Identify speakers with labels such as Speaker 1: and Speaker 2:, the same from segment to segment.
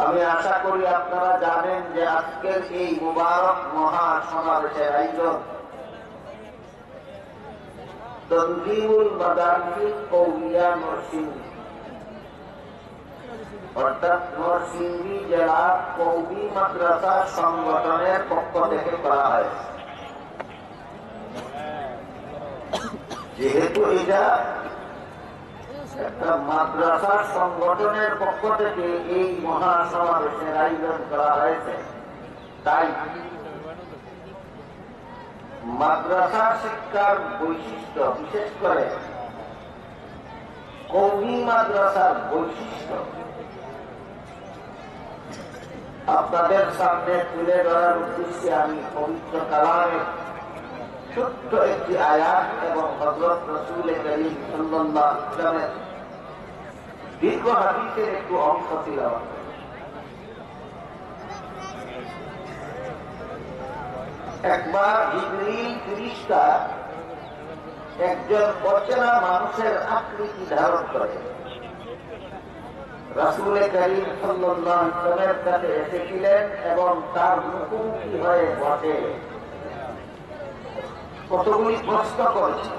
Speaker 1: আমি আশা করি আপনারা জানেন যে আজকের এই মুবারক মহা সমাবেশের আয়োজন তনজিমুল মাদারিস কওমিয়া নরসিংদী অর্থাৎ নরসিংদী জেলা কওমি মাদ্রাসা সংগঠনের পক্ষ থেকে করা হয়। যেহেতু এটা একটা মাদ্রাসা সংগঠনের পক্ষ থেকে এই মহা সমাবেশের আয়োজন করা হয়েছে, তাই মাদ্রাসা শিক্ষার বৈশিষ্ট্য, বিশেষ করে কওমি মাদ্রাসার বৈশিষ্ট্য আপনাদের সামনে তুলে ধরার উদ্দেশ্যে আমি পবিত্র কালামে ছোট্ট একটি আয়াত এবং হযরত রাসূল কারীম সাল্লাল্লাহু আলাইহি ওয়াসাল্লামের দীর্ঘ হাদিসের একটু অংশ তিলাওয়াত। একবার জিবরীল ফেরেশতা একজন অচেনা মানুষের আকৃতি ধারণ করে রাসূল কারীম সাল্লাল্লাহু আলাইহি ওয়াসাল্লামের কাছে এসেছিলেন এবং তার মুখোমুখি হয়ে বসে কতগুলি প্রশ্ন করেছে।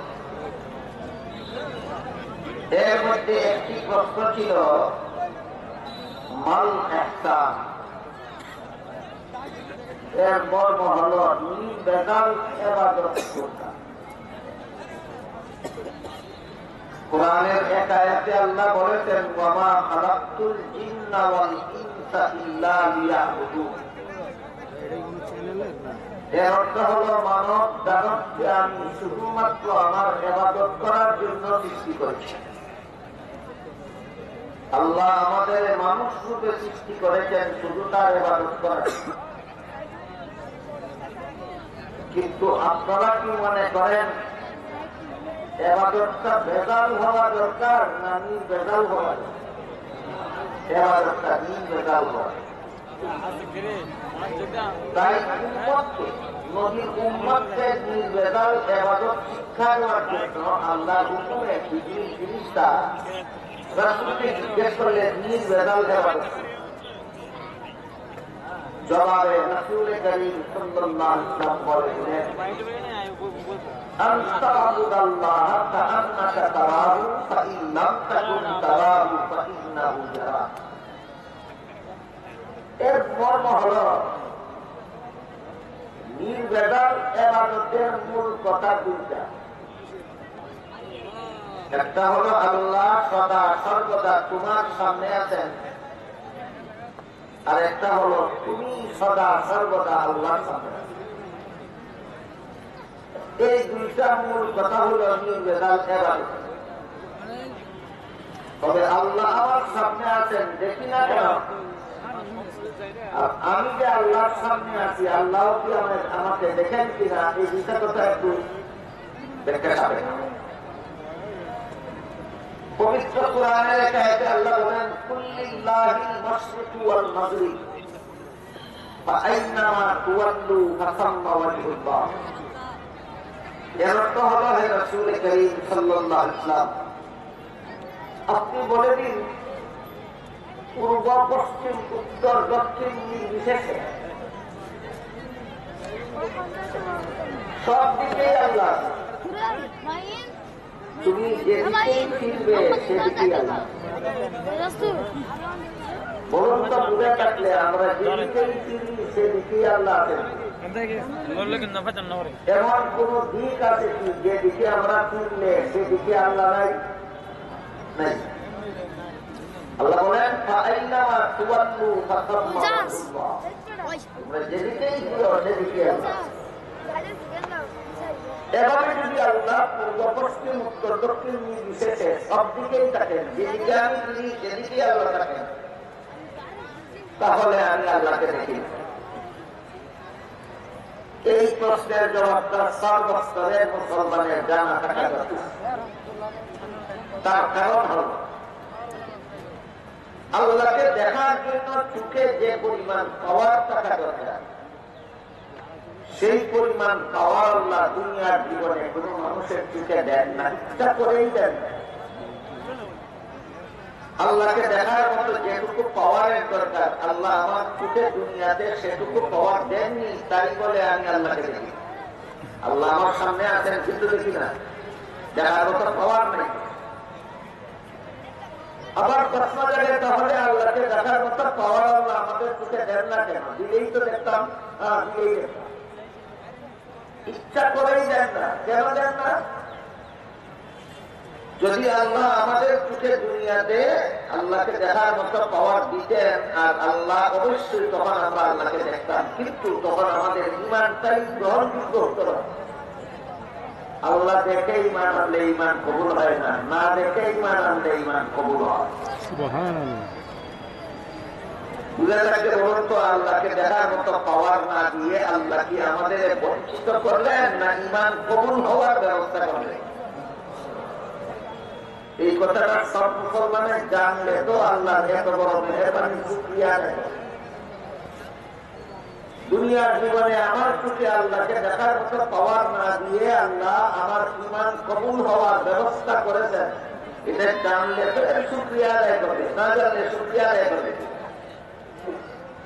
Speaker 1: এর মধ্যে একটি প্রশ্ন ছিল মাল ইহসান, এর মর্ম হল নির্বেজাল ইবাদত করা। কোরআনের এক আয়াতে আল্লাহ বলেছেন ওয়া মা খালাকতুল জিন্না ওয়াল ইনসা ইল্লা লিয়াবুদুন। এর অর্থ হল মানব জাগতকে আমি শুধুমাত্র আমার ইবাদত করার জন্য সৃষ্টি করেছি। আল্লাহ আমাদের মানুষ রূপে সৃষ্টি করেছেন শুধু তার ইবাদত করার। কিন্তু আপনারা কি মনে করেন ইবাদতটা ভেজাল হওয়া দরকার না নির্ভেজাল হওয়া দরকার? ইবাদতটা নির্ভেজাল হওয়া। তাই উম্মতকে, নবীর উম্মতকে নির্ভেজাল ইবাদত শিক্ষা দেওয়ার জন্য আল্লাহর হুকুমে জিবরীল ফেরেশতা রাসূলকে জিজ্ঞেস করলেন নির্ভেজাল ইবাদত। জবাবে রাসূল কারীম সাল্লাল্লাহু আলাইহি ওয়াসাল্লাম বলেন আনতা আবুদাল্লাহ কাআন্নাকা তারাহু ফাইন লাম তাকুন তারাহু ফাইন্নাহু ইয়ারাক। এর মর্ম হল নির্ভেজাল ইবাদতের মূল কথা দুইটা। একটা হলো আল্লাহ সদা সর্বদা তোমার সামনে আছেন, আর একটা হলো তুমি সদা সর্বদা আল্লাহর সামনে আছেন। এই দুইটা মূল কথা হলো নির্ভেজাল ইবাদত। তবে আল্লাহ আমার সামনে আছেন দেখি না কেন, আর আমি যে আল্লাহর সামনে আছি আল্লাহ কি আমাকে দেখেন কিনা, এই দুইটা কথা একটু দেখতে হবে। পবিত্র কোরআনের এক আয়াতে আল্লাহ বলেন কুল্লিল্লাহিল মাশরিকু ওয়াল মাগরিব ফাআইনামা তুওয়াল্লু ফাসাম্মা ওয়াজহুল্লাহ। এর অর্থ হলো হে রাসূল কারীম সাল্লাল্লাহু আলাইহি ওয়াসাল্লাম, আপনি বলে দিন পূর্ব পশ্চিম উত্তর দক্ষিণ নির্বিশেষে সব দিকেই আল্লাহ। তুমি যেদিকেই ফিরবে সেদিকেই আল্লাহ। বলুন তো বুঝে থাকলে আমরা যেদিকেই ফিরি সেদিকেই আল্লাহ আছেন। এমন কোন দিক আছে কি যেদিকে আমরা ফিরলে সেদিকে আল্লাহ নাই? নাই। আল্লাহ বলেন ফাআইনামা তুওয়াল্লু ফাসাম্মা ওয়াজহুল্লাহ। তোমরা যেদিকেই ফিরো সেদিকে আল্লাহ। এভাবে যদি আল্লাহ পূর্ব পশ্চিম উত্তর দক্ষিণ নির্বিশেষে সব দিকেই থাকেন, যেদিকে আমি ফিরি সেদিকেই আল্লাহ থাকেন, তাহলে আমি আল্লাহকে দেখি। এই প্রশ্নের জবাবটা সর্বস্তরের মুসলমানের জানা থাকা দরকার। তার কারণ হল আল্লাহকে দেখার জন্য চোখে যে পরিমাণ পাওয়ার থাকা দরকার, সেই পরিমাণ পাওয়ার আল্লাহ দুনিয়ার জীবনে কোন মানুষের চোখে দেন না, ইচ্ছা করেই দেন। আল্লাহকে দেখার মতো যেটুকু পাওয়ারের দরকার আল্লাহ আমার চোখে দুনিয়াতে সেটুকু পাওয়ার দেননি, তাই বলে আমি আল্লাহকে দেখি। আল্লাহ আমার সামনে আছেন কিন্তু দেখি না, দেখার মতো পাওয়ার নেই। আবার প্রশ্ন জাগে তাহলে আল্লাহকে দেখার মতো পাওয়ার আল্লাহ আমাদের চোখে দেন না কেন? দিলেই তো দেখতাম, দিলেই দেখতাম, ইচ্ছা করেই দেন না। কেন দেন না? যদি আল্লাহ আমাদের চোখে দুনিয়াতে আল্লাহকে দেখার মতো পাওয়ার দিতেন, আর আল্লাহ অবশ্যই তখন আমরা আল্লাহকে দেখতাম, কিন্তু তখন আমাদের ইমানটাই গ্রহণযোগ্য হতো না। আল্লাহ দেখে ইমান আনলে ইমান কবুল হয় না, না দেখে ইমান আনলে ইমান কবুল হয়। বুঝে থাকতে বলুন তো, আল্লাহকে দেখার মতো পাওয়ার না দিয়ে আল্লাহ কি আমাদের বঞ্চিত করলেন, না ইমান কবুল হওয়ার ব্যবস্থা করলেন? এই কথাটা সব মুসলমানের জানলে তো আল্লাহ এত বড় মেহেরবানি শুকরিয়া দেয়। দুনিয়ার জীবনে আমার চোখে আল্লাহকে দেখার মতো পাওয়ার না দিয়ে আল্লাহ আমার ইমান কবুল হওয়ার ব্যবস্থা করেছেন, এটা জানলে তো এর শুকরিয়া আদায় করবে, না জানলে শুকরিয়া আদায় করবে।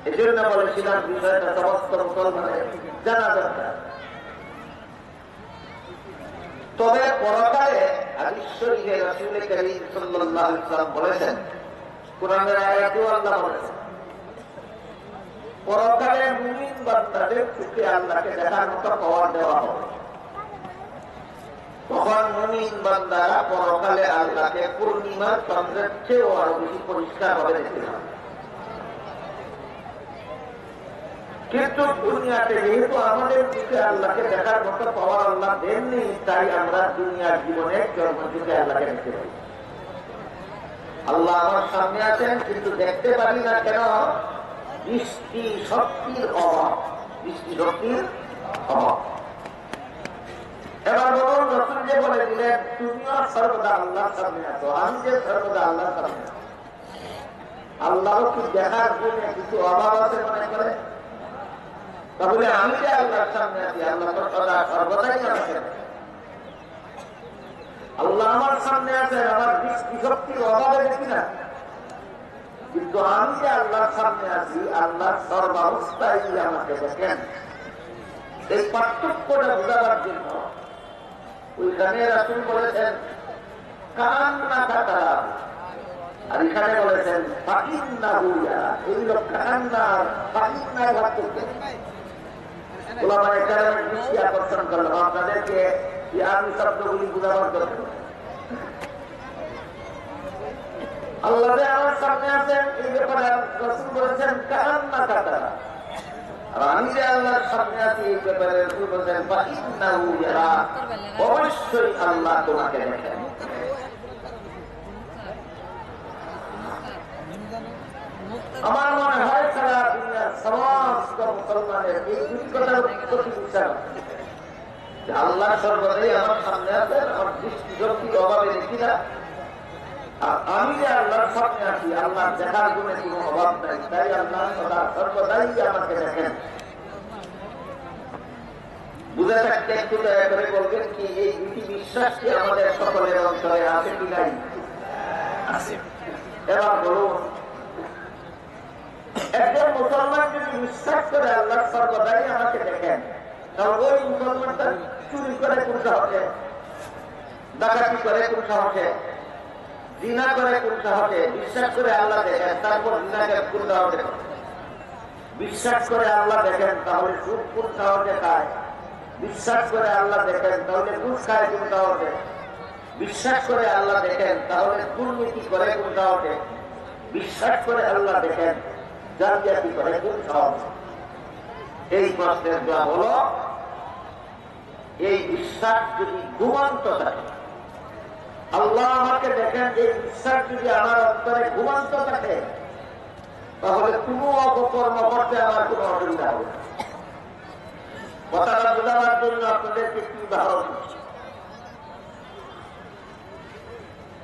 Speaker 1: এই জন্য বলেছিলাম বিষয়টা সমস্ত মুসলমানের জানা দরকার। তবে পরকালে হাদিস শরীফে রাসূল করিম সাল্লাল্লাহু আলাইহি ওয়াসাল্লাম বলেছেন, কোরআনের আয়াতেও আল্লাহ বলেছেন, পরকালে মুমিন বান্দাদের চোখে আল্লাহকে দেখার মতো পাওয়ার দেওয়া হবে। তখন মুমিন বান্দারা পরকালে আল্লাহকে পূর্ণিমার চন্দ্রের চেয়েও আরো বেশি পরিষ্কার ভাবে দেখতে পাবে। কিন্তু দুনিয়াতে যেহেতু আমাদের চোখে আল্লাহকে দেখার মতো পাওয়ার আল্লাহ দেননি, তাই আমরা দুনিয়ার জীবনে চোখে আল্লাহকে দেখতে পাই। আল্লাহ আমার সামনে আছেন কিন্তু দেখতে পারি না কেন? দৃষ্টি শক্তির অভাব, দৃষ্টি শক্তির অভাব। এবার বলুন, রাসূল যে বলে দিলেন তুমিও সর্বদা আল্লাহর সামনে আছো, আমি যে সর্বদা আল্লাহর সামনে আছি, আল্লাহও কি দেখার জন্য কিছু অভাব আছে মনে করে? তাহলে আমি যে আল্লাহর সামনে আছি, আল্লাহ তো সদা সর্বদাই আমাকে দেখেন। আল্লাহ আমার সামনে আছেন, আমার দৃষ্টি শক্তির অভাবে দেখি না, কিন্তু আমি যে আল্লাহর সামনে আছি, আল্লাহ সর্বাবস্থায় আমাকে দেখেন। এই পার্থক্যটা বোঝাবার জন্য ওইখানে রাসূল বলেছেন কান্না কাটা, আর এখানে বলেছেন ফাকিন্নাহু ইয়ারা। এই লোক কান্না আর ফাকিন্নার পার্থক্য। ওলামায়ে কেরামের দৃষ্টি আকর্ষণ করলাম আপনাদেরকে, এই আরবি শব্দগুলি বোঝাবার দরকার। আল্লাহ আমার সামনে আছেন, এই ব্যাপারে রাসূল বলেছেন কান্না কাটা, আর আমি যে আল্লাহর সামনে আছি এই ব্যাপারে রাসূল বলেছেন ফাকিন্নাহু ইয়ারা, অবশ্যই আল্লাহ তোমাকে দেখেন। আমার মনে হয় সারা দুনিয়ার সমস্ত মুসলমানের এই দুই কথার প্রতি বিশ্বাস, আল্লাহ সর্বদাই আমার সামনে আছেন, আমার দৃষ্টি শক্তির অভাবে দেখি না, আর আমি যে আল্লাহর সামনে আছি, আল্লাহর দেখার গুণে কোনো অভাব নাই, তাই আল্লাহ সদা সর্বদাই আমাকে দেখেন। বুঝে থাকতে একটু দয়া করে বলবেন কি এই দুটি বিশ্বাস কি আমাদের সকলের অন্তরে আছে কি নাই? আছে। এবার বলুন, একজন মুসলমান যদি বিশ্বাস করে আল্লাহ সর্বদাই আমাকে দেখেন, তাহলে ওই মুসলমানটা চুরি করে কোন সাহসে, ডাকাতি করে কোন সাহসে, জিনা করে কোন সাহসে? বিশ্বাস করে আল্লাহ দেখেন, তারপর জিনাকে কোন সাহসে? বিশ্বাস করে আল্লাহ দেখেন, তাহলে সুদ কোন সাহসে খায়? বিশ্বাস করে আল্লাহ দেখেন, তাহলে ঘুষ খায় কোন সাহসে? বিশ্বাস করে আল্লাহ দেখেন, তাহলে দুর্নীতি করে কোন সাহসে? বিশ্বাস করে আল্লাহ দেখেন, জালিয়াতি করে কোন সাহসে? এই প্রশ্নের জবাব হলো, এই বিশ্বাস যদি ঘুমন্ত থাকে, আল্লাহ আমাকে দেখেন, এই বিশ্বাস যদি আমার অন্তরে ঘুমন্ত থাকে, তাহলে কোনো অপকর্ম করতে আমার কোনো অসুবিধা হবে না। কথাটা বোঝাবার জন্য আপনাদেরকে কি উদাহরণ দিচ্ছি।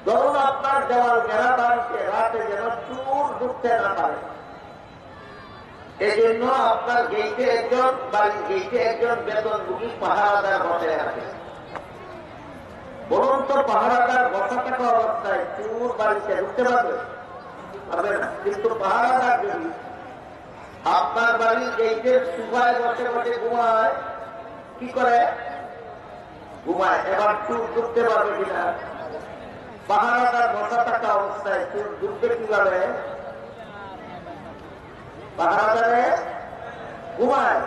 Speaker 1: ধরুন আপনার দেওয়াল ঘেরা বাড়িতে রাতে যেন চোর ঢুকতে না পারে, এই জন্য আপনার গেইটে একজন, বাড়ির গেইটে একজন বেতনভোগী পাহারাদার বসে রাখে। বলুন তো, পাহারাদার বসা থাকা অবস্থায় চোর বাড়িতে ঢুকতে পারবে? হবে না। কিন্তু পাহারাদার যদি আপনার বাড়ির গেটের সুফায় বসে বসে ঘুমায়, কি করে ঘুমায়, এবার চুর ঢুকতে পারবে কিনা? পাহারাদার বসা থাকা অবস্থায় চুর ঢুকবে কিভাবে? পাহারাদারে ঘুমায়,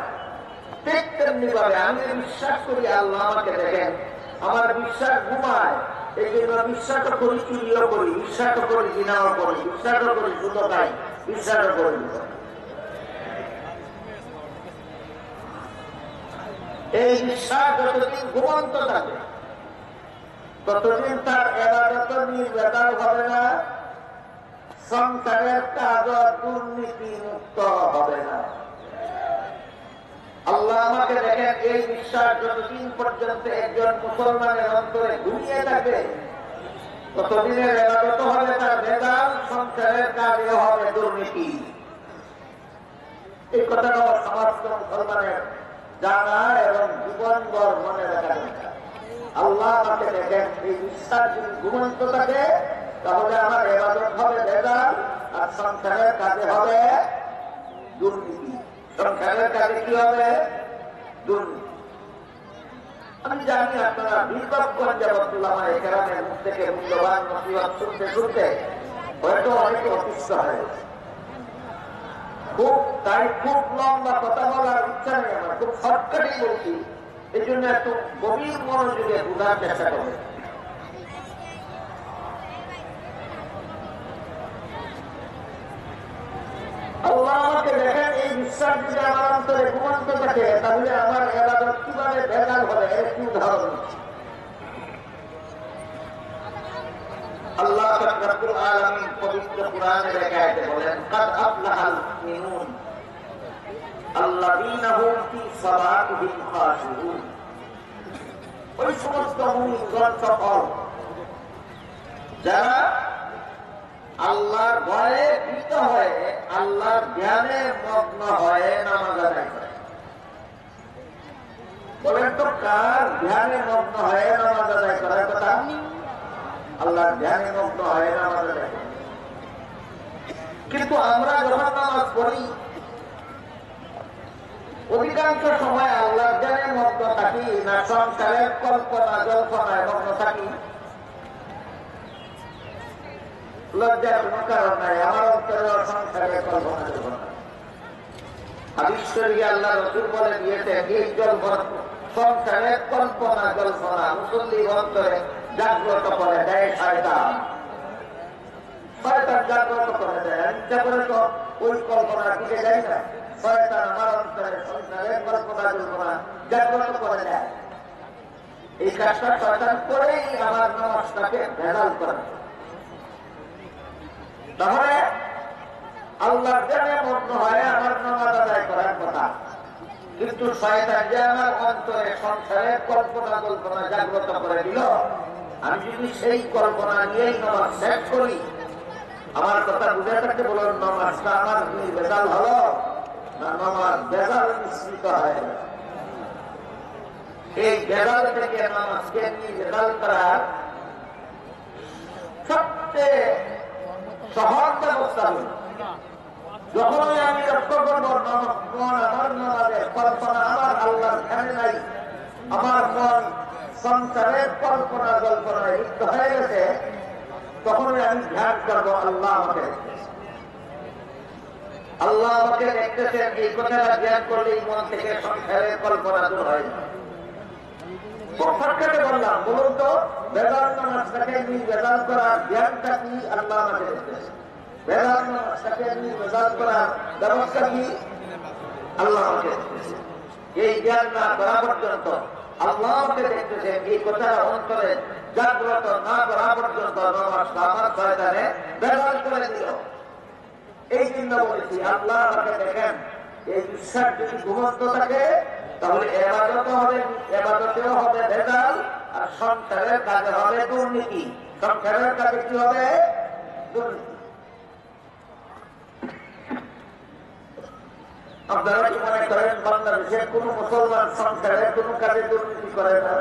Speaker 1: ঠিক তেমনি ভাবে আমি বিশ্বাস করি আল্লাহ আমাকে দেখেন, আমার বিশ্বাস ঘুমায়, এই জন্য বিশ্বাসও করি, চুরিও করি, বিশ্বাসও করি, জিনাও করি, বিশ্বাসও করি, সুতো খাই, বিশ্বাসও করি। এই বিশ্বাস যতদিন ঘুমন্ত থাকে ততদিন তার ইবাদত নির্ভেজাল হবে না, সংসারের কাজ দুর্নীতি মুক্ত হবে না। আল্লাহ আমাকে দেখেন, এই বিশ্বাস যতদিন পর্যন্ত একজন মুসলমানের অন্তরে ঘুমিয়ে থাকে ততদিনের ইবাদত হবে তার ভেজাল, সংসারের কাজে হবে দুর্নীতি। এই কথাটা সমস্ত মুসলমানের জানা এবং জীবনভর মনে রাখা দরকার। আল্লাহ আমাকে দেখেন, এই বিশ্বাস যদি ঘুমন্ত থাকে তাহলে আমার ইবাদত হবে ভেজাল, আর সংসারের কাজে হবে দুর্নীতি। সংসারের কাজে কি হবে? দুর্নীতি। আমি জানি আপনারা দীর্ঘক্ষণ যাবত উলামায়ে কেরামের মুখ থেকে মূল্যবান নসিহত শুনতে শুনতে হয়তো অনেকে অতিষ্ঠ হয়ে গেছে। তাই খুব লম্বা কথা বলার ইচ্ছা নেই আমার, খুব শর্টকাটেই বলছি, এই জন্য একটু গভীর মনোযোগে বোঝার চেষ্টা করবে। আল্লাহ আমাকে দেখেন, এই বিশ্বাস যদি আমার অন্তরে ঘুমন্ত থাকে তাহলে আমার ইবাদত কিভাবে ভেজাল হবে একটি উদাহরণ। আল্লাহ রাব্বুল আলামিন পবিত্র কোরআনের এক আয়াতে বলেন, কাদ আফলাহাল মুমিনুন আল্লাযীনা হুম ফি সালাতিহিম খাশিউন। ওই সমস্ত মুমিনগণ সফল যারা আল্লাহর ভয়ে ভীত হয়ে আল্লাহর ধ্যানে মগ্ন হয়ে নামাজ আদায় করে। বলেন তো, কার ধ্যানে মগ্ন হয়ে নামাজ আদায় করার কথা? আল্লাহর ধ্যানে মগ্ন হয়ে নামাজ আদায় করে। কিন্তু আমরা যখন নামাজ পড়ি অধিকাংশ সময় আল্লাহর ধ্যানে মগ্ন থাকি না সংসারের কল্পনা জল্পনায় মগ্ন থাকি? লজ্জার কোন কারণ নাই, আমার অন্তরে সংসারের কল্পনা জল্পনা। হাদিস শরীফে আল্লাহ রাসূল বলে দিয়েছেন, এই জল্পনা সংসারের কল্পনা জল্পনা মুসল্লির অন্তরে জাগ্রত করে দেয় শয়তান। শয়তান জাগ্রত করে দেয়। ইচ্ছা করে তো ওই কল্পনার দিকে যায় না, শয়তান আমার অন্তরে সংসারের কল্পনা জল্পনা জাগ্রত করে দেয়। এই কাজটা শয়তান করেই আমার নামাজটাকে ভেজাল করে। তাহলে আল্লাহর ধ্যানে মগ্ন হয়ে আমার নামাজ আদায় করার কথা, কিন্তু শয়তান যে আমার অন্তরে সংসারের কল্পনা কল্পনা জাগ্রত করে দিল, আমি যদি সেই কল্পনা নিয়েই নামাজ শেষ করি, আমার কথা বুঝে থাকতে বলুন, নামাজটা আমার বেজাল হলো না নামাজ বেজাল মিশ্রিত হয়ে গেল? এই বেজাল থেকে নামাজকে বেজাল করার সবচেয়ে সহজ ব্যবস্থা হল, যখনই আমি লক্ষ্য করবো আমার নামাজের কল্পনা আমার আল্লাহর ধ্যানে নাই, আমার মন সংসারের কল্পনা কল্পনায় লিপ্ত হয়ে গেছে, তখনই আমি ধ্যান করবো আল্লাহ আমাকে দেখতেছেন। আল্লাহ আমাকে দেখতেছেন, এই কথাটা ধ্যান করলেই মন থেকে সংসারের কল্পনা দূর হয় না। বললাম, বলুন তো, বেদাল নামাজটাকে বেদাল করার জ্ঞানটা কি? আল্লাহ আমাকে দেখতেছেন। বেদাল নামাজটাকে বেদাল করার ব্যবস্থা কি? আল্লাহ আমাকে দেখতেছেন। এই জ্ঞান না করা পর্যন্ত আল্লাহ আমাকে দেখতেছেন, এই কথাটা অন্তরে জাগ্রত না করা পর্যন্ত নামাজটা আমার শয়তানে বেদাল করে দিল। এই জন্য বলেছি, আল্লাহ আমাকে দেখেন, এই বিশ্বাস যদি ঘুমন্ত থাকে তাহলে এবাদতেও হবে ভেজাল, আর সংসারের কাজে হবে দুর্নীতি। সংসারের কাজে কি হবে? দুর্নীতি। আপনারা কি মনে করেন বাংলাদেশের কোন মুসলমান সংসারের কোন কাজে দুর্নীতি করে না?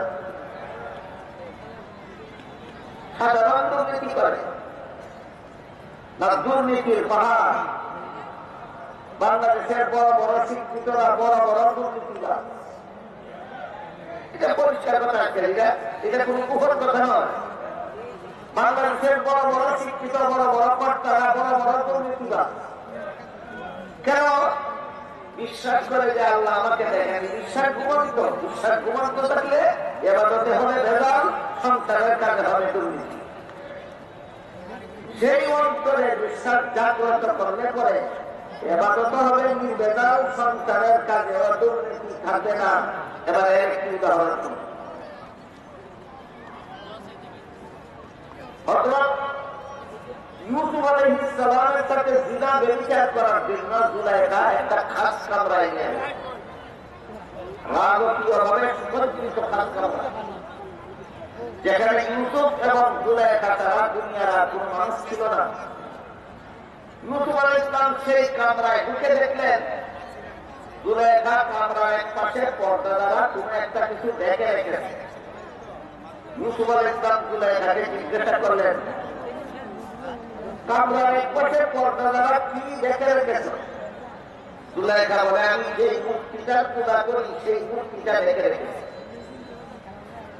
Speaker 1: সাধারণ দুর্নীতি করে। না দুর্নীতির পাহাড়। বাংলাদেশের বড় বড় শিক্ষিতরা বড় বড় দুর্নীতিবাজ। এটা পরিষ্কার কথা আছে, এটা কোন কুফর কথা নয়। বাংলাদেশের বড় বড় শিক্ষিত বড় বড় কর্তারা বড় বড় দুর্নীতিবাজ। কেন? বিশ্বাস করে যে আল্লাহ আমাকে দেখেনি। বিশ্বাস ঘুমন্ত। বিশ্বাস ঘুমন্ত থাকলে এবাদতে হবে ভেজাল, সংসারের কাজে হবে দুর্নীতি। সেই অন্তরে বিশ্বাস জাগ্রত করলে পরে এবাদত হবে নির্ভেজাল, সংসারের কাজে দুর্নীতি থাকবে না। এবারে একটি উদাহরণ, ইউসুফ আলাইহিস সালামের সাথে জিনা ব্যভিচার করার জন্য জুলাইখা একটা খাস কামরায় গেল। রাজকীয়ভাবে সুসজ্জিত খাস কামরা, যেখানে ইউসুফ এবং জুলাইখা ছাড়া দুনিয়ার আর কোন মানুষ ছিল না। ইউসুফ আলাইহিস সালাম সেই কামরায় ঢুকে দেখলেন জুলাইখা কামরার এক পাশে পর্দা দ্বারা কোন একটা কিছু দেখে রেখেছে। ইউসুফ আলাইহিস সালাম জুলাইখাকে জিজ্ঞাসা করলেন, কামরার এক পাশে পর্দা দ্বারা কি দেখে রেখেছ? জুলাইখা বলে, আমি যে মূর্তিটার পূজা করি সেই মূর্তিটা দেখে রেখেছি।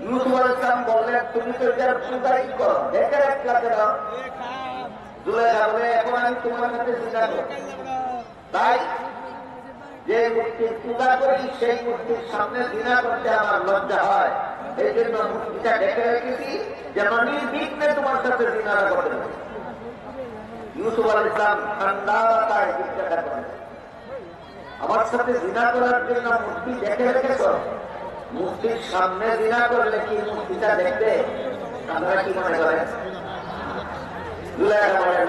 Speaker 1: ইউসুফ আলাইহিস সালাম বললেন, তুমি তো এটার পূজাই করো, দেখে রাখলা কেন? জুলাইখা বলে, এখন আমি তোমার সাথে জিনা করি, তাই যে মূর্তির পূজা করি সেই মূর্তির সামনে জিনা করতে আমার লজ্জা হয়। এই জন্য মূর্তিটা দেখে রেখেছি যেন নির্বিঘ্নে তোমার সাথে জিনা করতে পারি। ইউসুফ আলাইহিস সালাম ঠান্ডা মাথায় জিজ্ঞাসা করেন, আমার সাথে জিনা করার জন্য মূর্তি দেখে রেখেছ? মূর্তির সামনে জিনা করলে কি মূর্তিটা দেখবে? আপনারা কি মনে করেন?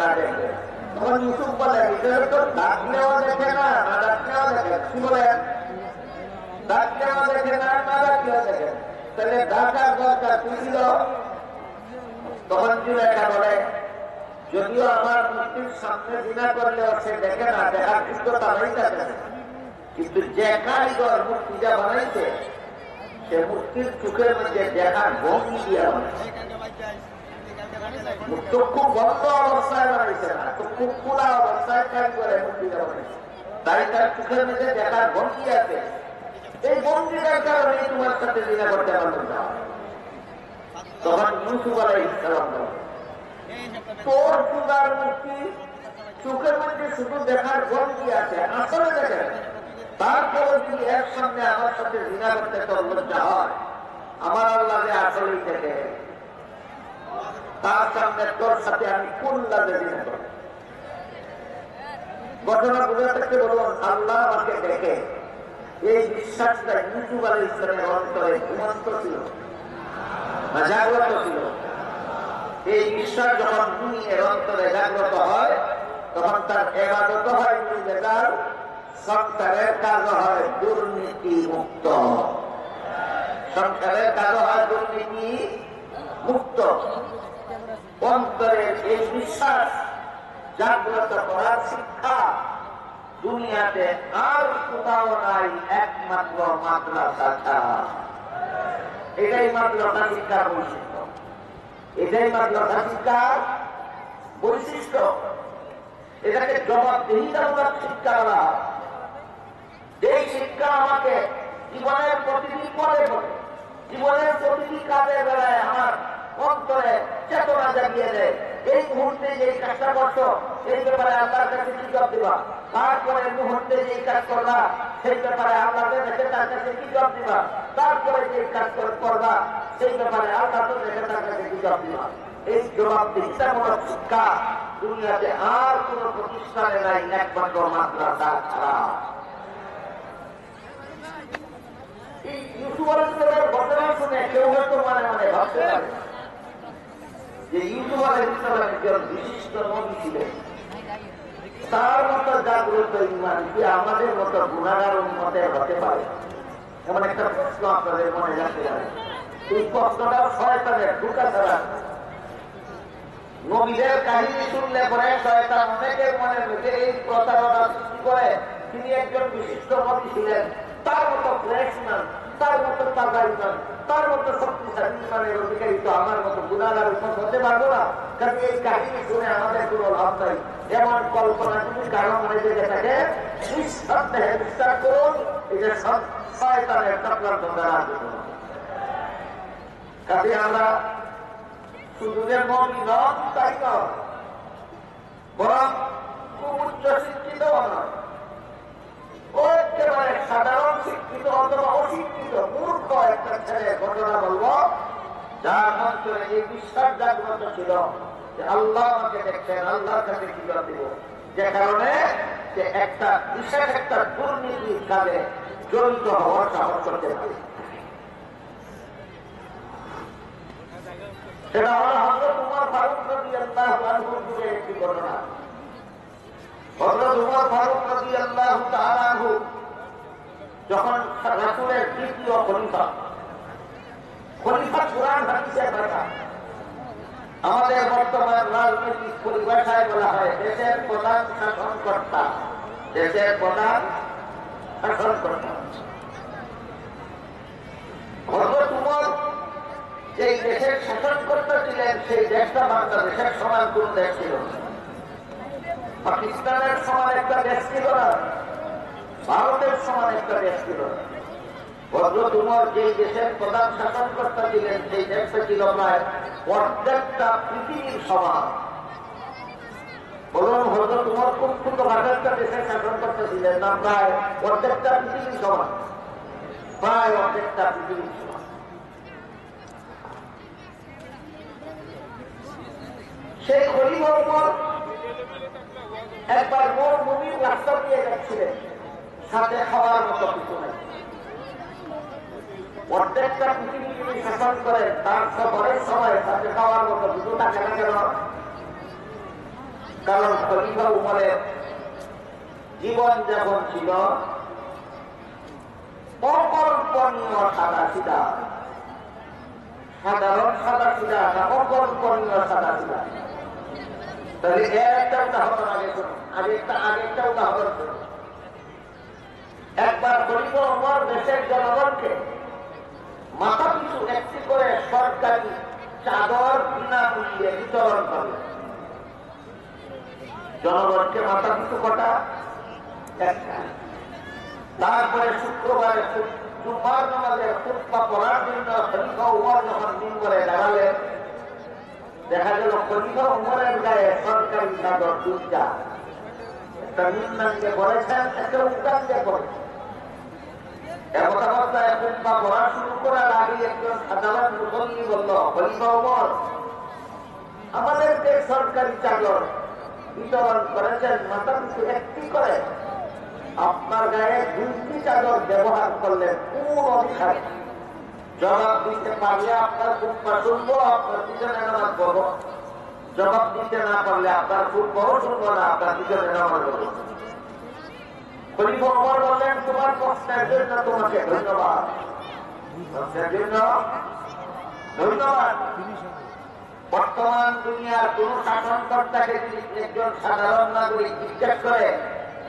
Speaker 1: না দেখবে। তখন ইউসুফ বলে, ভিতরে তো ডাকলেও দেখে না, না ডাকলেও দেখে। কি বলেন? ডাকলেও দেখে না, না ডাকলেও দেখে। তাহলে ডাকার দরকার কি ছিল? তখন জুলাইখা বলে, যদিও আমার মূর্তির সামনে জিনা করলেও সে দেখে না, দেখার কিন্তু তারাই থাকে, কিন্তু যে কারিগর মূর্তিটা বানাইছে সে মূর্তির চোখের মধ্যে দেখার ভঙ্গি দিয়ে বানাইছে। চক্ষু বন্ধ অবস্থায় বানাইছে না, চক্ষু খোলা অবস্থায় কারিগরে মূর্তিটা বানাইছে, তাই তার চোখের মধ্যে দেখার ভঙ্গি আছে। এই ভঙ্গিটার কারণে তোমার সাথে জিনা করতে পারবে না। তখন ইউসুফ আলাইহিস সালাম বলেন, তোর পূজার মূর্তি চোখের মধ্যে শুধু দেখার ভঙ্গি আছে, আসলে দেখে তারপরে যদি এর সামনে আমার সাথে জিনা করতে তোর লজ্জা হয়, আমার আল্লাহ যে আসলেই দেখে, তার সামনে তোর সাথে আমি কোন লাভে জিনা করব? ঘটনা বুঝে থাকতে বলুন, আল্লাহ আমাকে দেখে। এই বিশ্বাসটা ইউসুফ আলাইহিস সালামের অন্তরে ঘুমন্ত ছিল না জাগ্রত ছিল? এই বিশ্বাস যখন মুমিনের অন্তরে জাগ্রত হয় তখন তার ইবাদত হয় নির্ভেজাল, সংসারের কাজ হয় দুর্নীতি মুক্ত। সংসারের কাজ হয় দুর্নীতি মুক্ত। অন্তরের এই বিশ্বাস জাগ্রত করার শিক্ষা দুনিয়াতে আর কোথাও নাই, একমাত্র মাদ্রাসা ছাড়া। এটাই মাদ্রাসা শিক্ষার বৈশিষ্ট্য, এটাই মাদ্রাসা শিক্ষার বৈশিষ্ট্য। এটাকে জবাবদিহিতামূলক শিক্ষা বলা হয়। এই শিক্ষা আমাকে জীবনের প্রতিটি পদে পদে, জীবনের প্রতিটি কাজের বেলায় আমার অন্তরে চেতনা জাগিয়ে দেয়। এই মুহূর্তে যে কাজটা করছো এই ব্যাপারে আল্লাহর কাছে কি জবাব দিবা, তারপরে মুহূর্তে যে কাজ করবা সেই ব্যাপারে আল্লাহকে দেখে তার কাছে কি জবাব দিবা, তারপরে যে কাজ করবা সেই ব্যাপারে আল্লাহকে দেখে তার কাছে কি জবাব দিবা। এই জবাবদিহিতামূলক শিক্ষা দুনিয়াতে আর কোন প্রতিষ্ঠানে নাই, একমাত্র মাদ্রাসা ছাড়া। ইউসুফ আলাইহিস সালামের ঘটনা শুনে কেউ হয়তো মনে মনে ভাবতে পারে যে ইউসুফ আলাইহিস সালাম একজন বিশিষ্ট নবী ছিলেন, তার মতো জাগ্রত ঈমান কি আমাদের মতো গুনাহগার উম্মতের হতে পারে? এমন একটা প্রশ্ন আপনাদের মনে রাখতে পারে। এই প্রশ্নটা শয়তানের ঢুকা ছাড়া। নবীদের কাহিনী শুনলে পরে শয়তান অনেকের মনে মধ্যে এই প্রতারণা সৃষ্টি করে তিনি একজন বিশিষ্ট নবী ছিলেন, তার মতো ফ্রেশ ম্যান, তার মতো তাজা ইমান, তার মতো শক্তিশালী ইমানের অধিকারী তো আমার মতো গুণাগার উন্নত হতে পারবো না। কারণ এই কাহিনী শুনে আমাদের কোনো লাভ নাই। এমন কল্পনা যদি কারো মনে জেগে থাকে, নিঃসন্দেহে বিশ্বাস করুন, এটা সব শয়তানের চক্রান্ত দ্বারা। কাজে আমরা শুধু যে মুমিন নন তাই নয়, বরং খুব উচ্চ শিক্ষিত নয়, ও একেবারে সাধারণ শিক্ষিত অথবা অশিক্ষিত মূর্খ একটা ছেলে ঘটনা বলবো, যার অন্তরে এই বিশ্বাস জাগ্রত ছিল যে আল্লাহ আমাকে দেখছেন, আল্লাহর কাছে ফিরত দিব, যে কারণে সে একটা বিশেষ একটা দুর্নীতির কাজে জড়িত হওয়ার সাহস করতে পারে। সেটা হলো হযরত উমর ফারুক রাদিয়াল্লাহু আনহুর যুগের একটি ঘটনা। হযরত উমর ফারুক রাদিয়াল্লাহু তাআলা আনহু যখন রাসূলের দ্বিতীয় খলিফা, খলিফা কুরআন হাদিসের কথা, আমাদের বর্তমান রাজনৈতিক পরিভাষায় বলা হয় দেশের প্রধান শাসনকর্তা, দেশের প্রধান শাসনকর্তা। হযরত উমর যে দেশের শাসনকর্তা ছিলেন, সেই দেশটা বাংলাদেশের সমান কোন দেশ ছিল না, পাকিস্তানের সমান একটা দেশ ছিল না, ভারতের সমান একটা দেশ ছিল না। হযরত উমর যে দেশের প্রধান শাসনকর্তা ছিলেন, সেই দেশটা ছিল প্রায় অর্ধেকটা পৃথিবীর সমান। বলুন, হযরত উমর খুব ছোট একটা দেশের শাসনকর্তা ছিলেন না, প্রায় অর্ধেকটা পৃথিবীর সমান, প্রায় অর্ধেকটা পৃথিবীর সমান। সেই খলিফা উমর একবার মরুভূমির রাস্তা দিয়ে যাচ্ছিলেন, সাথে খাওয়ার মতো কিছু নাই। অর্ধেকটা পৃথিবী তিনি শাসন করেন, তার সফরের সময় সাথে খাওয়ার মতো কিছু থাকে না কেন? কারণ খলিফা উমরের জীবন যেমন ছিল অকল্পনীয় সাদা সিধা, সাধারণ সাদা সিধা না, অকল্পনীয় সাদা সিধা। তাহলে এর একটা উদাহরণ আগেরটা উদাহরণ করুন। একবার খলিফা উমর দেশের জনগণকে মাথা পিছু একটি করে সরকারি চাদর বিনামূল্যে বিতরণ করলেন। জনগণকে মাথা পিছু কটা? একটা। তারপরে শুক্রবারে জুম্মার নামাজের খুতবা পড়ার জন্য খলিফা উমর যখন মিম্বরে দাঁড়ালেন, দেখা গেল খলিফা উমরের গায়ে সরকারি চাদর দুইটা, একটা নিম্নাঙ্গে করেছেন, একটা উত্তাঙ্গে করেছেন। এমন অবস্থায় খুতবা পড়া শুরু করার আগে একজন সাধারণ মুসল্লি বলল, খলিফা উমর, আমাদেরকে সরকারি চাদর বিতরণ করেছেন মাথা পিছু একটি করে, আপনার গায়ে দুইটি চাদর ব্যবহার করলেন কোন অধিকারে? জবাব দিতে পারলে আপনার খুতবা শুনবো, আপনার পিছনে নামাজ পড়বো। জবাব দিতে না পারলে আপনার খুতবাও শুনবো না, আপনার পিছনে নামাজ পড়বো। খলিফা ওমর বললেন, তোমার প্রশ্নের জন্য তোমাকে ধন্যবাদ, প্রশ্নের জন্য ধন্যবাদ। বর্তমান দুনিয়ার কোন শাসনকর্তাকে যদি একজন সাধারণ নাগরিক জিজ্ঞেস করে,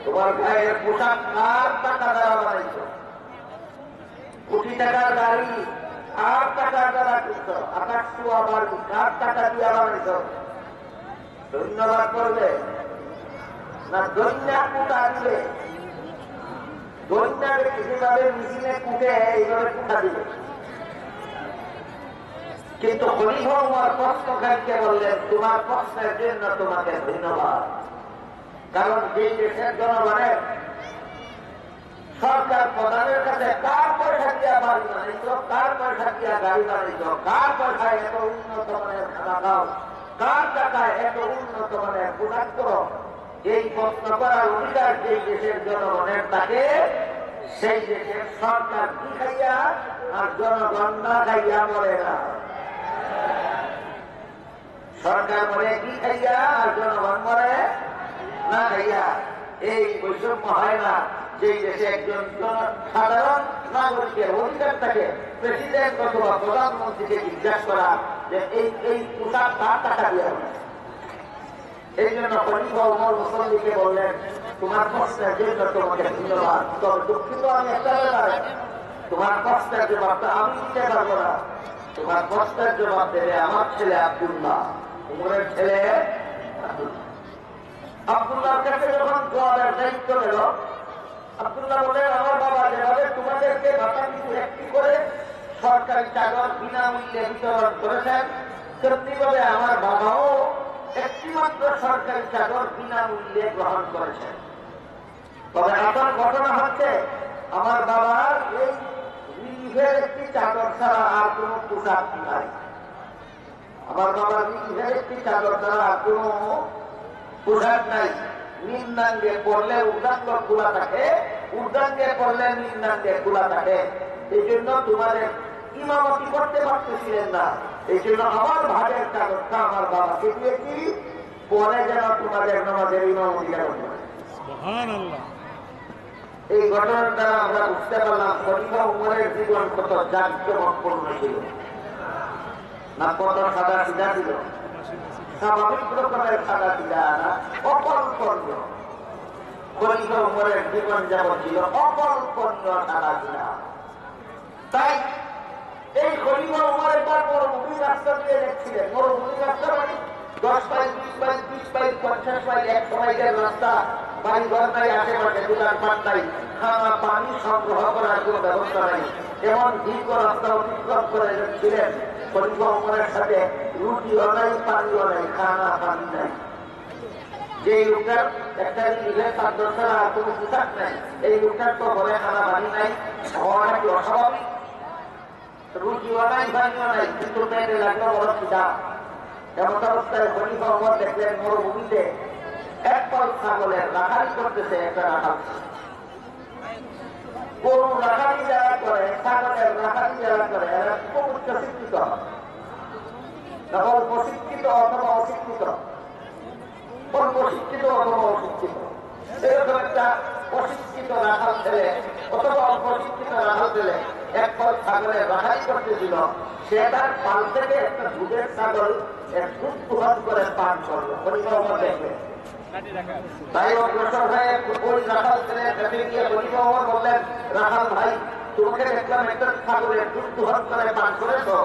Speaker 1: তোমার গায়ের পোশাক কার টাকা দ্বারা বানাইছ, কোটি টাকার গাড়ি আর টাকার দ্বারা কিনছ, আকাশ ছোঁয়া বাড়ি কার টাকা দিয়ে বানাইছ, ধন্যবাদ করবে না দৈন্যা কুটা দিবে? দৈন্যাকে যেভাবে মেশিনে কুটে এইভাবে কুটা দিবে। কিন্তু খলিফা উমর প্রশ্নকারীকে বললেন, তোমার প্রশ্নের জন্য তোমাকে ধন্যবাদ। কারণ যে দেশের জনগণের সরকার প্রধানের কাছে কার পয়সা দিয়া বাড়ি বানাইছ, কার পয়সা দিয়া গাড়ি বানাইছ, কার পয়সায় এত উন্নত মানের খানা খাও, কার টাকায় এত উন্নত মানের পোশাক করো, এই প্রশ্ন করার অধিকার যে দেশের জনগণের থাকে, সেই দেশের সরকার কি খাইয়া আর জনগণ না খাইয়া মরে না। সরকার মরে কি খাইয়া আর জনগণ মরে না খাইয়া। এই বৈষম্য হয় না যে দেশে একজন সাধারণ নাগরিকের অধিকার থাকে প্রেসিডেন্ট অথবা প্রধানমন্ত্রীকে জিজ্ঞাসা করা যে এই পোশাক কার টাকা দিয়ে হবে। এই জন্য খলিফা উমর মুসল্লিকে বললেন, তোমার প্রশ্নের জন্য তোমাকে ধন্যবাদ। তবে দুঃখিত আমি একটা ব্যাপারে, তোমার কষ্টের জবাবটা আমি দিতে পারবো না, তোমার কষ্টের জবাব দেবে আমার ছেলে আব্দুল্লাহ, উমরের ছেলে আব্দুল্লাহ। আব্দুল্লাহর কাছে যখন জবাবের দায়িত্ব গেল, আব্দুল্লাহ বলে, আমার বাবা যেভাবে তোমাদেরকে ভাতা কিছু একটি করে সরকারি চাকর বিনামূল্যে বিতরণ করেছেন, তেমনিভাবে আমার বাবাও একটি মাত্র সরকারি চাকর বিনামূল্যে গ্রহণ করেছেন। তবে এখন ঘটনা হচ্ছে, আমার বাবার এই রিলিফের একটি চাদর ছাড়া আর কোন পোশাক নাই। আমার বাবার রিলিফের একটি চাদর ছাড়া আর কোন পোশাক নাই। নিম্নাঙ্গে পড়লে উর্ধাঙ্গ খোলা থাকে, উর্ধাঙ্গে পড়লে নিম্নাঙ্গে খোলা থাকে। এই জন্য তোমাদের ইমামতি করতে পারতেছিলেন না। এই জন্য আমার ভাগের চাদরটা আমার বাবাকে দিয়েছি, পরে যেন তোমাদের নামাজের ইমামতিটা করতে পারে। এই ঘটনার দ্বারা আমরা বুঝতে পারলাম খলিফা উমরের জীবন কত জাঁকজমকপূর্ণ ছিল, না কত সাদা সিধা ছিল, স্বাভাবিক রকমের সাদা সিধা না, অকল্পনীয়। খলিফা উমরের জীবন যেমন ছিল অকল্পনীয় সাদা সিধা। তাই এই খলিফা উমর একবার মরুভূমি রাস্তা দিয়ে দেখছিলেন। মরুভূমি রাস্তা মানে 10 মাইল, 20 মাইল, 30 মাইল, 50 মাইল, 100 মাইলের রাস্তা, বাড়ি ঘর নাই, আশেপাশে দোকানপাট নাই, খাওয়া পানি সংগ্রহ করার কোন ব্যবস্থা নাই। এমন দীর্ঘ রাস্তা অতিক্রম করে ছিলেন। খলিফা উমরের সাথে রুটিও নাই, পানিও নাই, খানা পানি নাই। যে লোকটার একটা নিজের খাদ্য ছাড়া আর কোনো পোশাক নাই, এই লোকটার তো ঘরে খানা পানি নাই, হওয়াটা কি অস্বাভাবিক? রুটিও নাই, পানিও নাই, কিন্তু পেটে লাগলো বড় খিদা। এমন অবস্থায় খলিফা উমর দেখলেন মরুভূমিতে এক পাল ছাগলের রাখালি করতেছে একটা রাখাল। গরু রাখালি যারা করে, ছাগলের রাখালি যারা করে, এরা খুব উচ্চ শিক্ষিত, অল্প শিক্ষিত অথবা অশিক্ষিত, অল্প শিক্ষিত অথবা অশিক্ষিত। এরকম একটা অশিক্ষিত রাখাল ছেলে অথবা অল্প শিক্ষিত রাখাল ছেলে এক পাল ছাগলের রাখালি করতেছিল। সে তার পাল থেকে একটা দুধের ছাগল দুধ প্রভাব করে পান করলো। খলিফা উমর দেখলেন। তাই অগ্রসর হয়ে ওই রাখাল ছেলে কাছে গিয়ে খলিফা উমর বললেন, রাখাল ভাই, তোমাকে দেখলাম একটা ছাগলের দুধ প্রভাব করে পান করেছো,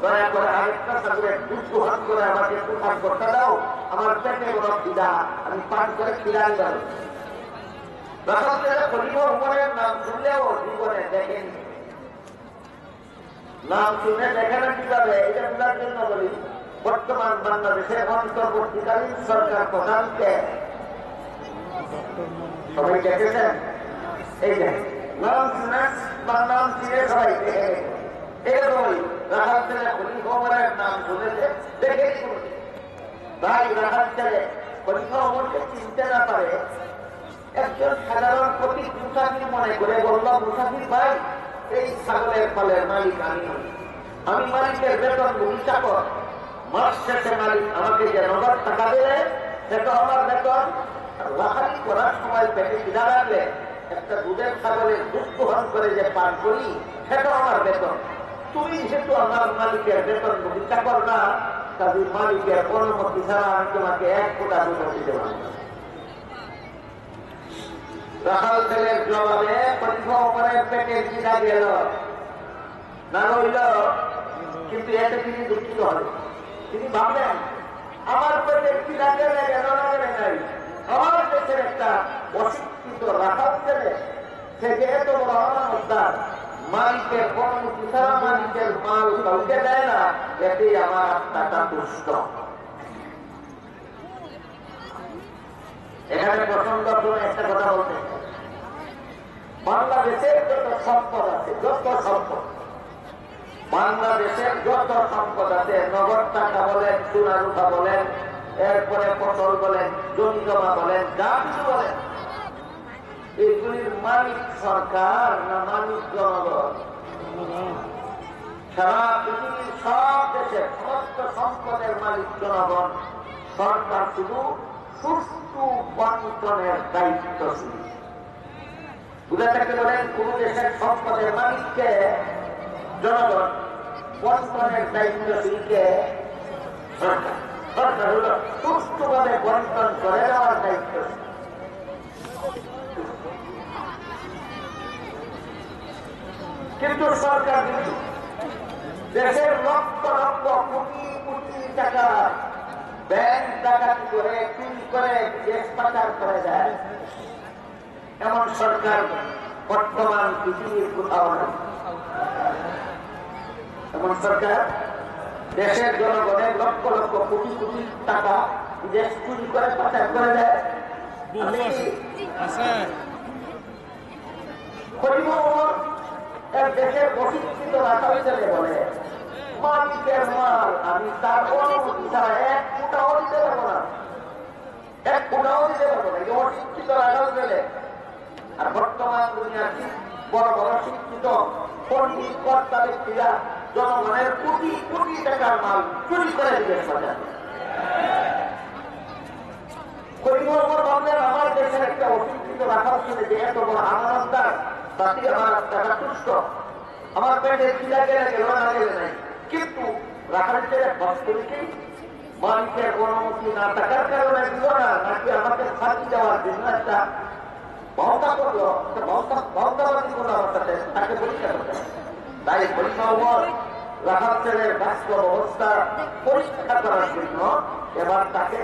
Speaker 1: দয়া করে আরেকটা ছাগলের দুধ প্রভাব করে আমাকে একটু পান করতে দাও, আমার পেটে বড় খিদা, আমি পান করে খিদাই গেল। রাখাল ছেলে খলিফা উমরের নাম শুনলেও জীবনে দেখেনি। নাম শুনে দেখে না কিভাবে, এটা বোঝার জন্য বলি, বর্তমান বাংলাদেশের অন্তর্বর্তীকালীন সরকার প্রধানকে সবাই দেখেছেন? এই যে নাম শুনে নাম চিনে সবাই দেখে এরকমই রাখাল ছেলে খলিফা উমরের নাম শুনেছে, দেখেই শুনেছে। তাই রাখাল ছেলে খলিফা উমরকে চিনতে না পারে একজন সাধারণ প্রতি মুসাফির মনে করে বলল, মুসাফির ভাই, এই ছাগলের ফলের মালিক আমি মালিকের বেতন ভূমি চাকর, মাস শেষে মালিক আমাকে যে নগদ টাকা দেবে সেটা আমার বেতন। রাখালি করার সময় পেটে খিদা লাগলে একটা দুধের ছাগলের দুধ গ্রহণ করে যে পান করি সেটা আমার বেতন। তুমি যেহেতু আমার মালিকের বেতন ভূমি চাকর না, কাজী মালিকের অনুমতি ছাড়া আমি তোমাকে 1 ফোঁটা দুধ দিতে পারব না। রাখাল ছেলের জবাবে খলিফা উমরের পেটে খিদা গেল না রইল, কিন্তু এতে তিনি দুঃখিত হলেন। তিনি ভাবলেন, আমার পেটে খিদা গেলে গেল না গেলে নাই, আমার দেশের একটা অশিক্ষিত রাখাল ছেলে সে যে এত বড় আমানতদার, মালিকের অনুমতি ছাড়া মালিকের মাল কাউকে দেয় না, এতেই আমার আত্মাটা তুষ্ট। এখানে প্রসঙ্গ একটা কথা বলতে, বাংলাদেশের যত সম্পদ আছে, যত সম্পদ, বাংলাদেশের যত সম্পদ আছে, নগদ টাকা বলেন, সোনা রূপা বলেন, এরপরে ফসল বলেন, জমি জমা বলেন, যা কিছু বলেন, এগুলির মালিক সরকার না মালিক জনগণ? সারা পৃথিবীর সব দেশের সমস্ত সম্পদের মালিক জনগণ, সরকার শুধু সুষ্ঠু বন্টনের দায়িত্বশীল। বুঝে থাকতে বলেন, কোন দেশের সম্পদের মালিককে জনগণ, বন্টনের দায়িত্বশীলকে সরকার। সরকার হল সুষ্ঠুভাবে বন্টন করে দেওয়ার দায়িত্বশীল। কিন্তু সরকার দেশের লক্ষ লক্ষ কোটি কোটি টাকা ব্যাংক ডাকাতি করে চুরি করে দেশ পাচার করে দেয়, এমন সরকার বর্তমান পৃথিবীর কোথাও নেই। এমন সরকার দেশের জনগণের লক্ষ লক্ষ কোটি কোটি টাকা দেশ চুরি করে পাচার করে দেয়। দেশের অশিক্ষিত রাখালে বলে মালিকের মাল আমি তার অনুমতি ছাড়া এক ফুটাও দিতে পারবো না, এক ফুটাও দিতে পারবো না। এই অশিক্ষিত রাখাল ছেলে। আর বর্তমান দুনিয়ার বড় বড় শিক্ষিত পণ্ডিত কর্তা ব্যক্তিরা জনগণের কোটি কোটি টাকার মাল চুরি করে বিদেশ বাজার। আমার দেশের একটা অশিক্ষিত রাখাল ছেলে যে এত বড় আমানতদার, তাতে আমার টাকা তুষ্ট, আমার পেটে খিদা গেলে গেল না গেলে নাই। কিন্তু রাখাল ছেলে বাস্তবিকই মালিকের অনুমতি না থাকার কারণে দিল না, নাকি আমাকে ফাঁকি দেওয়ার জন্য একটা ভৌতা করলো, ভৌতাবাদী করলো আমার সাথে, তাকে পরীক্ষা করতে। তাই পরীক্ষা রাখাল ছেলের বাস্তব অবস্থা পরীক্ষা করার জন্য এবার তাকে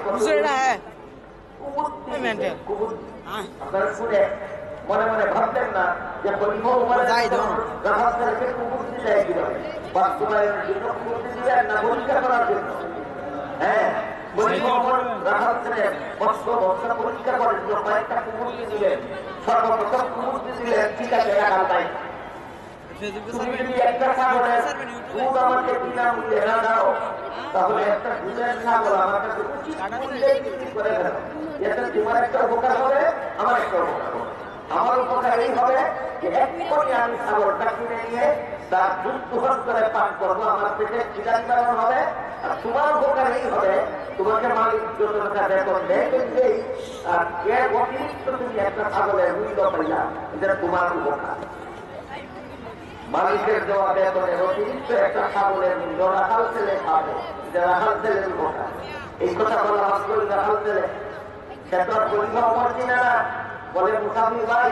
Speaker 1: আপনারা শুনে মনে মনে ভাবতেন না যে রাখাল ছেলেকে কুকুর দিলে কিভাবে বাস্তবায়নের জন্য কুকুর দিলেন না পরীক্ষা করার জন্য। হ্যাঁ, রাখাল ছেলে পরীক্ষা করার জন্য কয়েকটা কুকুর দিলেন। সর্বপ্রথম কুকুর দিলেন, ঠিক আছে রাখাল তাই তুমি যদি একটা ছাগলের দুধ আমাকে বিনামূল্যে না দাও, তাহলে একটা দুধের ছাগল আমার কাছে উচিত মূল্যে বিক্রি করে দেব। এতে তোমার একটা উপকার হবে, আমার একটা উপকার হবে। আমার উপকার এই হবে যে এক্ষুনি আমি ছাগলটা কিনে নিয়ে তার দুধ দোহন করে পান করবো, আমার পেটে খিদা নিবারণ হবে। আর তোমার উপকার এই হবে, তোমাকে মালিক যত টাকা বেতন দেয়, আর এর অতিরিক্ত তুমি একটা ছাগলের মূল্য পাইলা, এটা তোমার উপকার। মালিকের দেওয়া বেতনের অতিরিক্ত একটা ছাগলের মূল্য রাখাল ছেলে খাবে, এটা রাখাল ছেলের উপকার। এই কথা বলা মাত্র রাখাল ছেলে সে তো পরিবার মর্জি না, বলে মুসাফির ভাই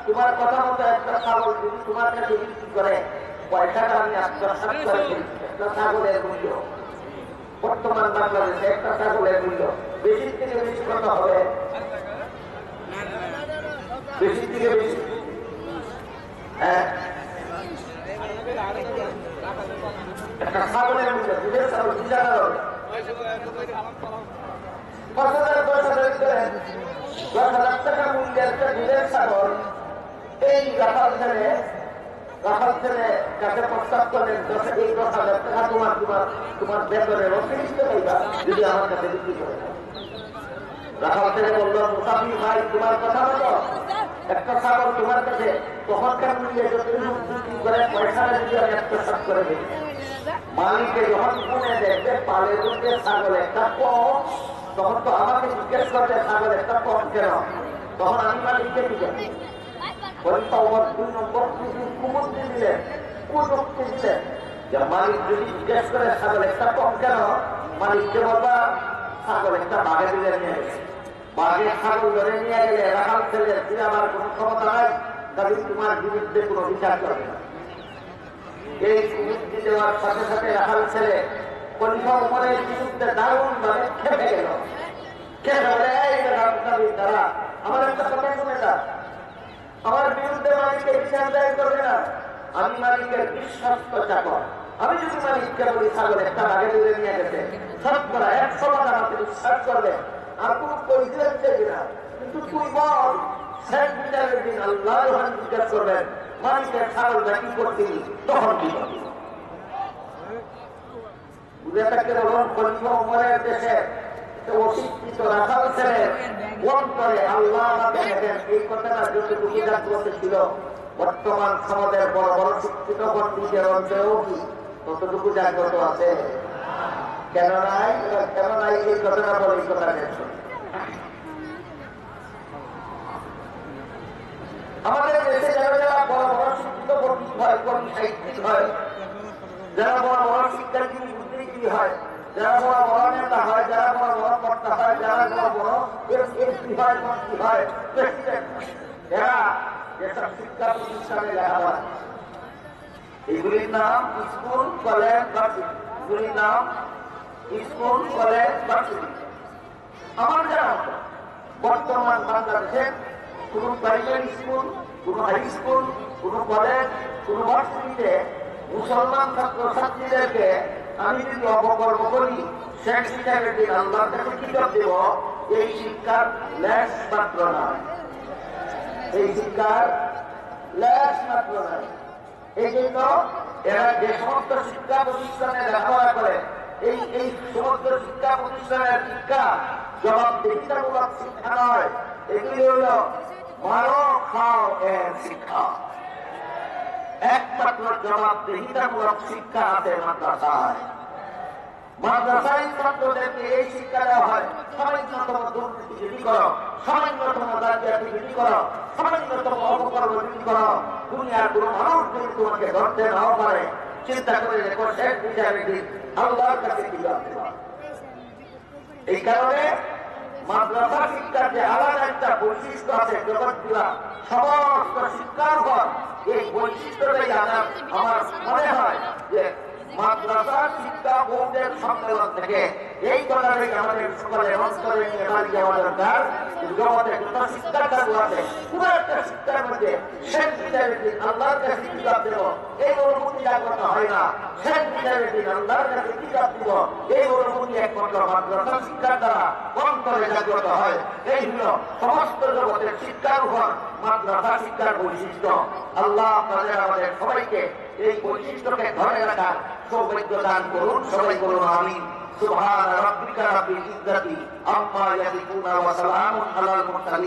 Speaker 1: তোমার কথা মতো একটা ছাগল যদি তোমার কাছে বিক্রি করে পয়সাটা আমি আত্মসাৎ করে দিই। একটা ছাগলের মূল্য বর্তমান বাংলাদেশে একটা ছাগলের মূল্য বেশি থেকে বেশি কত হবে? বেশি থেকে বেশি হ্যাঁ একটা ছাগলের মূল্য দুধের ছাগল 20,000 হবে। 10,000 টাকা মূল্যের একটা দুধের ছাগল এই রাখাল ছেলে কাছে প্রস্তাব করলেন, এই 10,000 টাকা তোমার বেতনের অতিরিক্ত পাইবা যদি আমার কাছে বিক্রি করে। রাখাল ছেলে বললো মুসাফির ভাই তোমার কথা মতো একটা ছাগল তোমার কাছে তখনকার মূল্যে যতটুকু বিক্রি করে পয়সাটা যদি আমি আত্মসাৎ করে দিই, মালিকে যখন শুনে দেখবে পালে দুধের ছাগল একটা কম, তখন তো আমাকে জিজ্ঞেস করবে ছাগল একটা কম কেন, তখন আমি মালিককে দিবেন। মালিক যদি জিজ্ঞেস করে ছাগল একটা কম কেন, মালিককে বলবা ছাগল একটা বাঘে দিলে নিয়ে গেছে, বাঘের ছাগল ধরে নিয়ে গেলে রাখাল ছেলে আমার কোন ক্ষমতা নাই, তাহলে তোমার বিরুদ্ধে কোনো বিচার করবে না। এই কুবুদ্ধি দেওয়ার সাথে সাথে রাখাল ছেলে খলিফা উমরের বিরুদ্ধে দারুণ ভাবে খেপে গেল। তারা আমার একটা কথা শুনে যা, আমার বিরুদ্ধে মালিকের বিচার দায়ের করবে না, আমি মালিকের বিশ্বস্ত চাকর। আমি যদি মালিককে বলি ছাগল একটা বাঘে তুলে নিয়ে গেছে, শতকরা 100 আমাকে বিশ্বাস করবে, আর কোন পরিচয় দেবে না। কিন্তু তুই বল শেষ বিচারের দিন আল্লাহ যখন জিজ্ঞাসা করবেন মালিকের ছাগলটা কি করছিলি, তখন কি করবি? বুঝে থাকতে বলুন খলিফা উমরের দেশে অশিক্ষিত রাখাল ছেলে অন্তরে আল্লাহ আমাকে দেখেন। এই কথাটা যতটুকু জাগ্রত ছিল বর্তমান সমাজের বড় বড় শিক্ষিত পণ্ডিতের অন্তরেও কি ততটুকু জাগ্রত আছে? কেন নাই? এই কথাটা বলে এই কথা দেখুন। আমাদের দেশে যারা বড় বড় শিক্ষিত পণ্ডিত হয়, কবি সাহিত্যিক হয়, যারা বড় বড় শিক্ষাজীবী বুদ্ধিজীবী হয়, যারা বড় বড় নেতা হয়, যারা বড় বড় কর্তা হয়, যারা বড় বড় এমপি হয়, মন্ত্রী হয়, প্রেসিডেন্ট হয়, এরা যেসব শিক্ষা প্রতিষ্ঠানে লেখা হয় এগুলির নাম স্কুল, কলেজ, ভার্সিটি। এগুলির নাম স্কুল, কলেজ, ভার্সিটি। আমার জানা মতো বর্তমান বাংলাদেশে কোন প্রাইমারি স্কুল, কোন হাই স্কুল, কোন কলেজ, কোন ভার্সিটিতে মুসলমান ছাত্র ছাত্রীদেরকে আমি যদি অপকর্ম করি, শেখ হিসাবে দিন আল্লাহর কাছে কিতাব দেব, এই শিক্ষার লেশ মাত্র নয়। এই শিক্ষার লেশ মাত্র নয়। এই জন্য এরা যে সমস্ত শিক্ষা প্রতিষ্ঠানে লেখাপড়া করে, এই সমস্ত শিক্ষা প্রতিষ্ঠানের শিক্ষা জবাবদিহিতামূলক শিক্ষা নয়, এগুলি হল মারো খাও এর শিক্ষা। একমাত্র জবাবদিহিতামূলক শিক্ষা আছে মাদ্রাসায়। মাদ্রাসায় ছাত্রদেরকে এই শিক্ষা দেওয়া হয়, সামান্যতম দুর্নীতি বিধি করো, সামান্যতম জালিয়াতি বিধি করো, সামান্যতম অপকর্ম বিধি করো, দুনিয়ার কোন মানুষ যদি তোমাকে ধরতে নাও পারে, চিন্তা করে রেখো শেখ বিচারের দিন আল্লাহর কাছে কি জানতে পারে। এই কারণে মাদ্রাসা শিক্ষার যে আলাদা একটা বৈশিষ্ট্য আছে, জগৎগুলা সমস্ত শিক্ষার উপর এই বৈশিষ্ট্যটাই আমার মনে হয় যে মাদ্রাসা শিক্ষা বোর্ডের সম্মেলন থেকে এই কথাটাই আমাদের সকলের অন্তরে নিয়ে বাড়ি যাওয়া দরকার। জগতে যত শিক্ষার্থী আছে, পুরো একটা শিক্ষার মধ্যে শেখ বিচারের দিন আল্লাহর কাছে কিতাব দেব, এই অনুভূতি জাগ্রত হয় না। শেখ বিচারের দিন আল্লাহর কাছে কিতাব দিব, এই অনুভূতি একমাত্র মাদ্রাসা শিক্ষার দ্বারা অন্তরে জাগ্রত হয়। এই হল সমস্ত জগতের শিক্ষার উপর মাদ্রাসা শিক্ষার বৈশিষ্ট্য। আল্লাহ আপনাদের আমাদের সবাইকে এই বৈশিষ্ট্যকে ধরে রাখার সৌভাগ্য দান করুন। সবাই করুন আমিন। সুবহান রাব্বিকা রাব্বিল ইজ্জাতি আম্মা ইয়াসিফুন ওয়া সালামুন আলাল মুরসালিন।